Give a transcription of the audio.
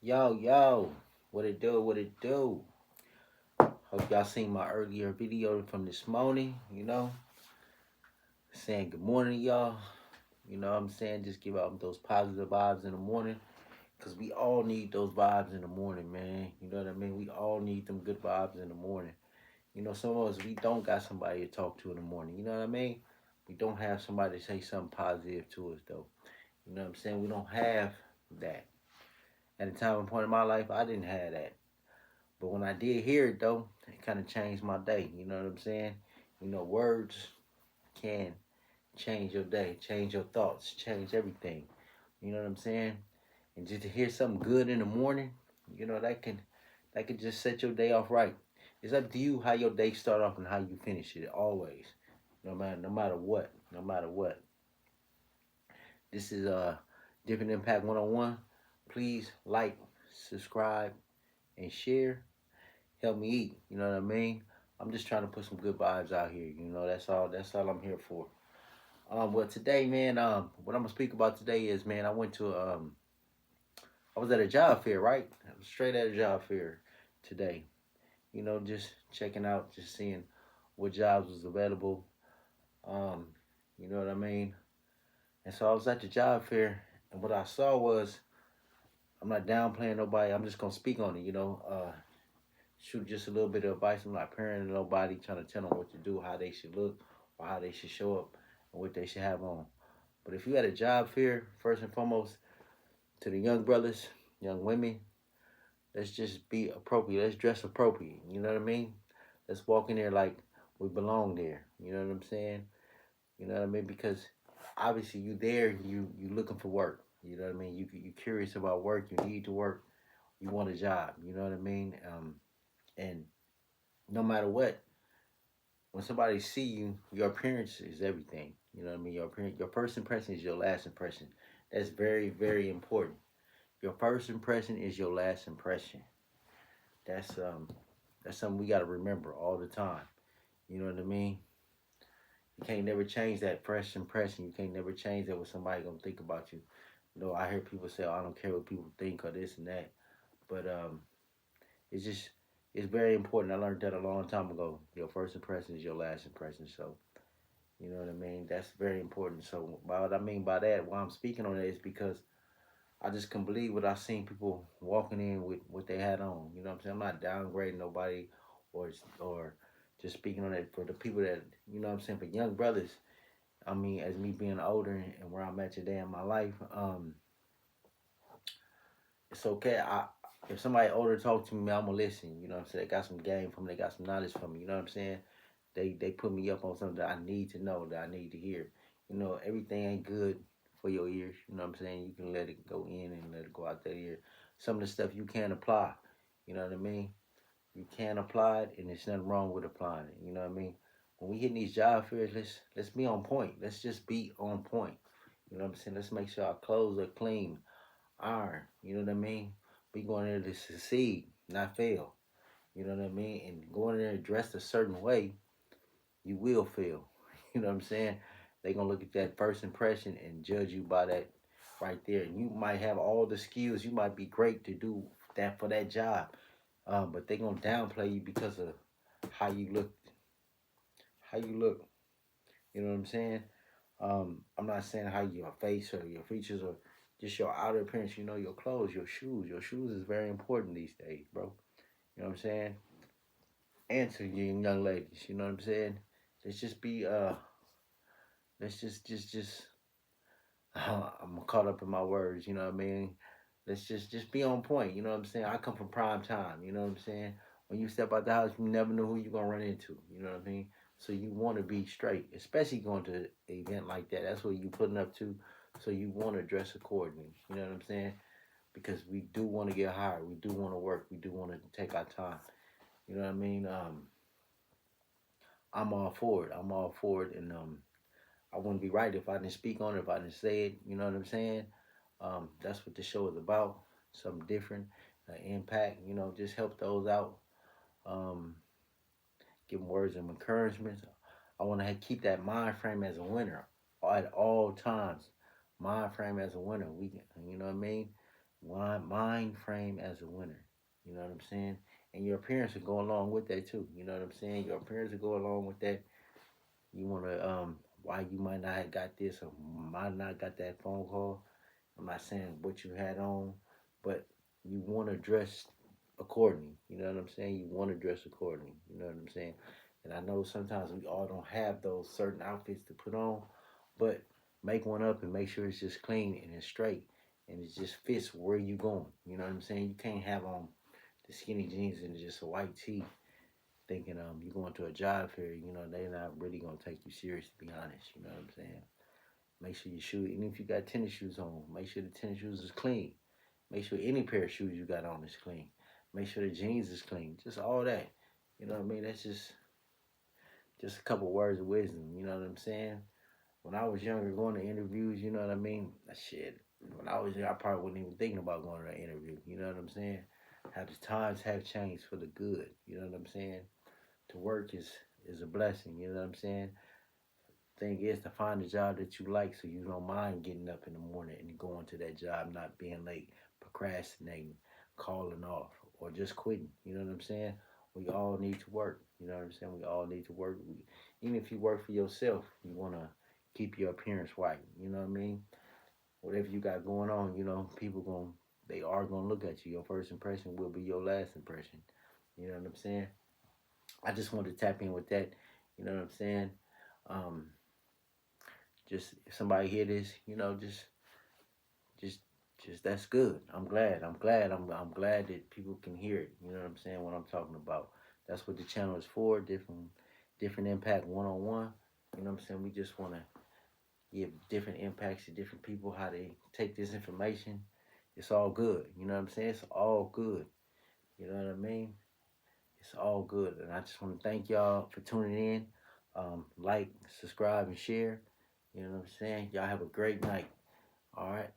Yo, what it do, what it do? Hope y'all seen my earlier video from this morning, saying good morning, y'all. You know what I'm saying? Just give out those positive vibes in the morning. Because we all need those vibes in the morning, man. You know what I mean? We all need them good vibes in the morning. Some of us, we don't got somebody to talk to in the morning. You know what I mean? We don't have somebody to say something positive to us, though. You know what I'm saying? We don't have that. At a time and point in my life, I didn't have that. But when I did hear it though, it kind of changed my day. You know what I'm saying? Words can change your day, change your thoughts, change everything. You know what I'm saying? And just to hear something good in the morning, that can just set your day off right. It's up to you how your day start off and how you finish it. Always, no matter what, no matter what. This is Different Impact 101. Please like, subscribe, and share. Help me eat. You know what I mean? I'm just trying to put some good vibes out here. That's all. That's all I'm here for. Well, today, man. What I'm gonna speak about today is, man. I was at a job fair, right? I was straight at a job fair today. Just checking out, just seeing what jobs was available. Um, you know what I mean? And so I was at the job fair, and what I saw was, I'm not downplaying nobody. I'm just gonna speak on it. Shoot just a little bit of advice. I'm not parenting nobody, trying to tell them what to do, how they should look, or how they should show up, and what they should have on. But if you had a job fair, first and foremost, to the young brothers, young women, let's just be appropriate. Let's dress appropriate. You know what I mean? Let's walk in there like we belong there. You know what I'm saying? You know what I mean? Because obviously you there, you looking for work. You know what I mean? You curious about work. You need to work. You want a job. You know what I mean? And no matter what, when somebody see you, your appearance is everything. You know what I mean? Your appearance, your first impression is your last impression. That's very, very important. Your first impression is your last impression. That's um, that's something we got to remember all the time. You know what I mean? You can't never change that first impression. You can't never change that what somebody gonna think about you. I hear people say, "Oh, I don't care what people think or this and that," but it's just it's very important. I learned that a long time ago. Your first impression is your last impression. So you know what I mean? That's very important. So what I mean by that, why I'm speaking on it is because I just can believe what I've seen people walking in with what they had on. You know what I'm saying? I'm not downgrading nobody or just speaking on it for the people that, what I'm saying, for young brothers. I mean, as me being older and where I'm at today in my life, it's okay. If somebody older talk to me, I'm gonna listen. You know what I'm saying? They got some game from me, they got some knowledge from me, you know what I'm saying? They put me up on something that I need to know, that I need to hear. Everything ain't good for your ears. You know what I'm saying? You can let it go in and let it go out that ear. Some of the stuff you can't apply. You know what I mean? You can apply it, and there's nothing wrong with applying it. You know what I mean? When we hit these job fairs, let's be on point. Let's just be on point. You know what I'm saying? Let's make sure our clothes are clean, iron. You know what I mean? Be going there to succeed, not fail. You know what I mean? And going there dressed a certain way, you will fail. You know what I'm saying? They gonna look at that first impression and judge you by that right there. And you might have all the skills. You might be great to do that for that job, but they gonna downplay you because of how you look. How you look. You know what I'm saying? I'm not saying how your face or your features or just your outer appearance. Your clothes, your shoes. Your shoes is very important these days, bro. You know what I'm saying? And to you young ladies, you know what I'm saying? Let's just be let's just I'm caught up in my words, you know what I mean? Let's just be on point, you know what I'm saying? I come from prime time, you know what I'm saying? When you step out the house, you never know who you're gonna run into, you know what I mean? So you want to be straight, especially going to an event like that. That's what you putting up to. So you want to dress accordingly, you know what I'm saying? Because we do want to get hired, we do want to work, we do want to take our time, you know what I mean? I'm all for it. I'm all for it, and I wouldn't be right if I didn't speak on it, if I didn't say it. You know what I'm saying? That's what the show is about. Something different, impact. Just help those out. Um, Give them words of encouragement. I want to keep that mind frame as a winner at all times. Mind frame as a winner. You know what I mean? mind frame as a winner. You know what I'm saying? And your appearance will go along with that too. You know what I'm saying? Your appearance will go along with that. You wanna why you might not have got this or might not got that phone call. I'm not saying what you had on, but you wanna dress accordingly. You know what I'm saying? You wanna dress accordingly. You know what I'm saying? And I know sometimes we all don't have those certain outfits to put on, but make one up and make sure it's just clean and it's straight and it just fits where you going. You know what I'm saying? You can't have on the skinny jeans and just a white tee thinking you're going to a job fair. You know, they're not really gonna take you serious, to be honest. You know what I'm saying? Make sure your shoe, even if you got tennis shoes on, make sure the tennis shoes is clean. Make sure any pair of shoes you got on is clean. Make sure the jeans is clean. Just all that. You know what I mean? That's just a couple words of wisdom. You know what I'm saying? When I was younger, going to interviews, you know what I mean? Shit. When I was young, I probably wasn't even thinking about going to an interview. You know what I'm saying? How the times have changed for the good. You know what I'm saying? To work is a blessing. You know what I'm saying? Thing is to find a job that you like so you don't mind getting up in the morning and going to that job, not being late, procrastinating, calling off, or just quitting. You know what I'm saying? We all need to work. You know what I'm saying? We all need to work. Even if you work for yourself, you want to keep your appearance right. You know what I mean? Whatever you got going on, they are gonna look at you. Your first impression will be your last impression. You know what I'm saying? I just wanted to tap in with that. You know what I'm saying? Um, just if somebody hear this, just just that's good. I'm glad. I'm glad that people can hear it. You know what I'm saying? What I'm talking about. That's what the channel is for. Different impact one on one. You know what I'm saying? We just want to give different impacts to different people how they take this information. It's all good. You know what I'm saying? It's all good. You know what I mean? It's all good. And I just want to thank y'all for tuning in. Like, subscribe, and share. You know what I'm saying? Y'all have a great night. All right.